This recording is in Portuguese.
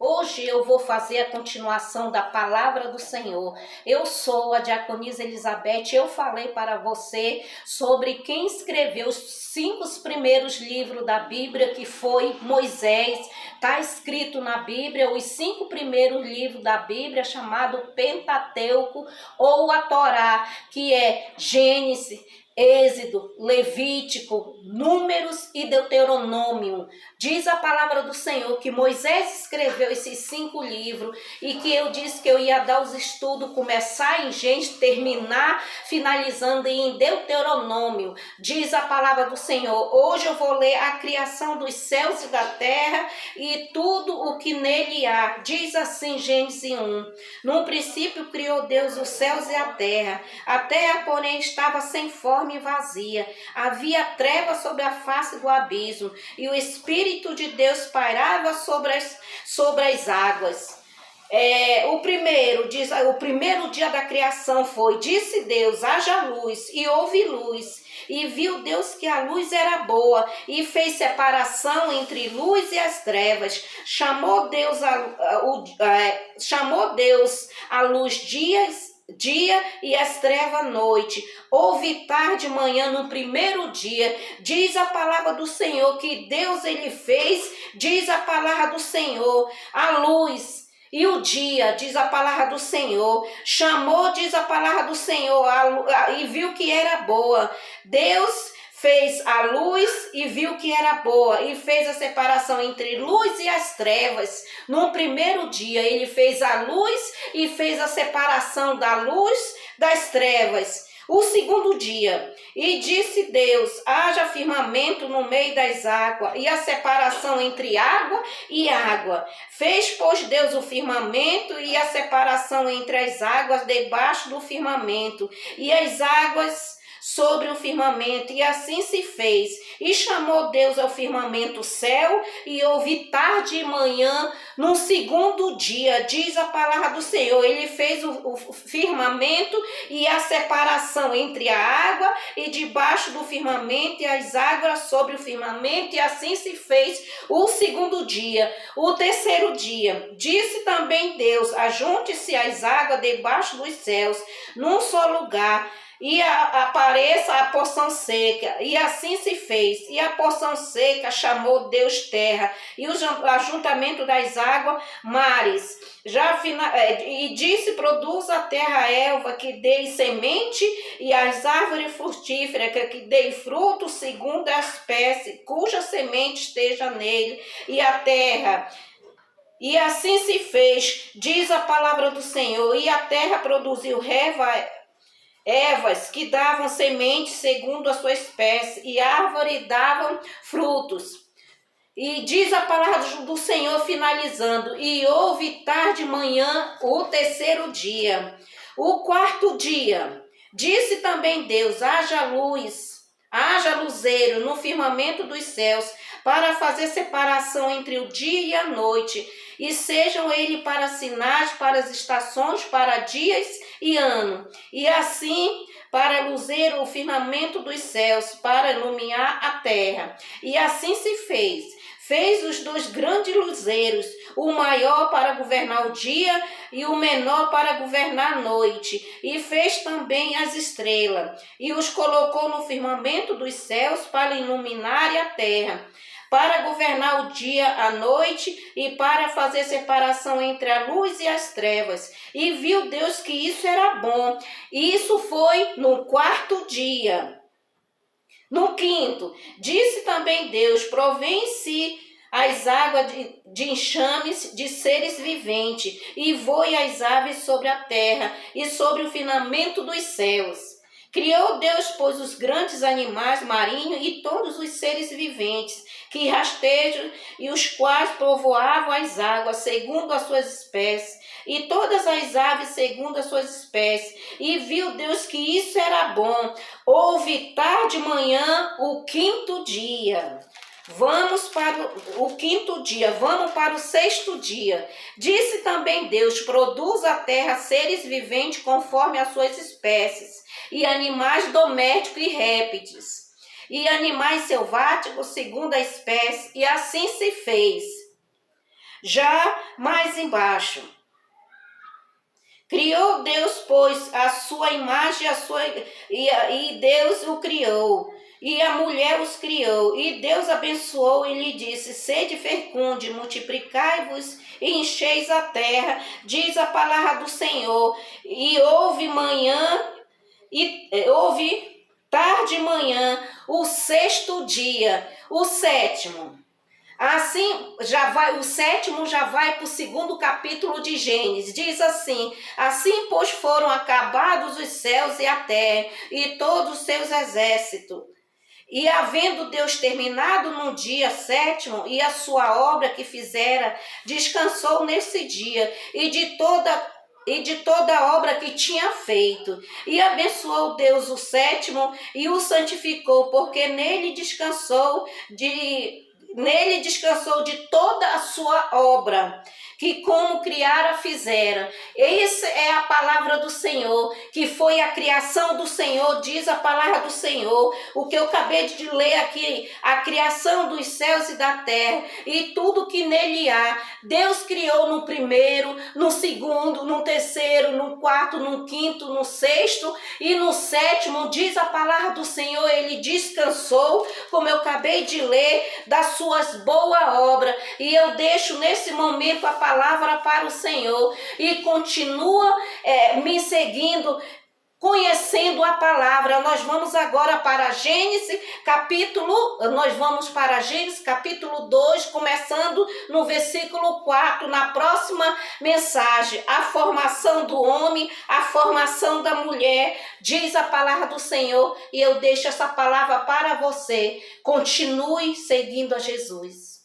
Hoje eu vou fazer a continuação da palavra do Senhor. Eu sou a diaconisa Elizabeth. Eu falei para você sobre quem escreveu os 5 primeiros livros da Bíblia, que foi Moisés. Está escrito na Bíblia os 5 primeiros livros da Bíblia, chamado Pentateuco ou a Torá, que é Gênesis, Êxodo, Levítico, Números e Deuteronômio. Diz a palavra do Senhor que Moisés escreveu esses 5 livros e que eu disse que eu ia dar os estudos, começar em Gênesis, terminar, finalizando em Deuteronômio. Diz a palavra do Senhor. Hoje eu vou ler a criação dos céus e da terra e tudo o que nele há. Diz assim Gênesis 1. No princípio criou Deus os céus e a terra, porém estava sem forma e vazia. Havia trevas sobre a face do abismo, e o Espírito de Deus pairava sobre as águas. O primeiro dia da criação foi: disse Deus, haja luz, e houve luz. E viu Deus que a luz era boa, e fez separação entre luz e as trevas. Chamou Deus a luz dia e as trevas noite. Houve tarde e manhã no primeiro dia. Diz a palavra do Senhor que Deus ele fez, diz a palavra do Senhor, a luz e o dia, diz a palavra do Senhor. Chamou, diz a palavra do Senhor, e viu que era boa. Deus fez a luz e viu que era boa, e fez a separação entre luz e as trevas. No primeiro dia ele fez a luz e fez a separação da luz das trevas. O segundo dia, e disse Deus, haja firmamento no meio das águas, e a separação entre água e água. Fez, pois, Deus o firmamento e a separação entre as águas debaixo do firmamento, e as águas sobre o firmamento, e assim se fez. E chamou Deus ao firmamento céu, e houve tarde e manhã no segundo dia. Diz a palavra do Senhor, ele fez o firmamento e a separação entre a água e debaixo do firmamento, e as águas sobre o firmamento, e assim se fez o segundo dia. O terceiro dia, disse também Deus, ajunte-se as águas debaixo dos céus num só lugar, e apareça a porção seca, e assim se fez. E a porção seca chamou Deus terra, e o ajuntamento das águas mares. E disse, produz a terra erva que dê semente, e as árvores frutíferas que dê fruto segundo a espécie, cuja semente esteja nele, e a terra. E assim se fez, diz a palavra do Senhor, e a terra produziu ervas que davam semente segundo a sua espécie, e árvores davam frutos. E diz a palavra do Senhor finalizando, e houve tarde e manhã o terceiro dia. O quarto dia, disse também Deus, haja luz, haja luzeiro no firmamento dos céus, para fazer separação entre o dia e a noite, e sejam ele para sinais, para as estações, para dias e ano, e assim para luzer o firmamento dos céus, para iluminar a terra. E assim se fez. Fez os 2 grandes luzeiros, o maior para governar o dia e o menor para governar a noite. E fez também as estrelas, e os colocou no firmamento dos céus para iluminar a terra, para governar o dia, a noite, e para fazer separação entre a luz e as trevas. E viu Deus que isso era bom. E isso foi no quarto dia. No quinto, disse também Deus, provém-se as águas de enxames de seres viventes, e voe as aves sobre a terra e sobre o firmamento dos céus. Criou Deus, pois, os grandes animais marinhos e todos os seres viventes que rastejam, e os quais povoavam as águas segundo as suas espécies, e todas as aves segundo as suas espécies. E viu Deus que isso era bom. Houve tarde e manhã o quinto dia. Vamos para o quinto dia, vamos para o sexto dia. Disse também Deus, produz a terra seres viventes conforme as suas espécies, e animais domésticos e répteis, e animais selváticos segundo a espécie, e assim se fez. já mais embaixo. Criou Deus, pois, a sua imagem, e Deus o criou. E a mulher os criou. E Deus abençoou e lhe disse: sede fecunde, multiplicai-vos e encheis a terra, diz a palavra do Senhor. E houve tarde e manhã, o sexto dia, o sétimo. Assim, o sétimo já vai para o segundo capítulo de Gênesis. Diz assim: assim, pois, foram acabados os céus e a terra, e todos os seus exércitos. E havendo Deus terminado no dia sétimo, e a sua obra que fizera, descansou nesse dia, e de toda a obra que tinha feito. E abençoou Deus o sétimo, e o santificou, porque nele descansou de toda a sua obra, que como criara fizera. Essa é a palavra do Senhor, que foi a criação do Senhor, diz a palavra do Senhor. O que eu acabei de ler aqui, a criação dos céus e da terra, e tudo que nele há. Deus criou no primeiro, no segundo, no terceiro, no quarto, no quinto, no sexto e no sétimo, diz a palavra do Senhor, ele descansou, como eu acabei de ler, das suas boas obras. E eu deixo nesse momento a palavra para o Senhor, e continua me seguindo, conhecendo a palavra. Nós vamos agora para Gênesis capítulo 2, começando no versículo 4, na próxima mensagem, a formação do homem, a formação da mulher, diz a palavra do Senhor, e eu deixo essa palavra para você. Continue seguindo a Jesus.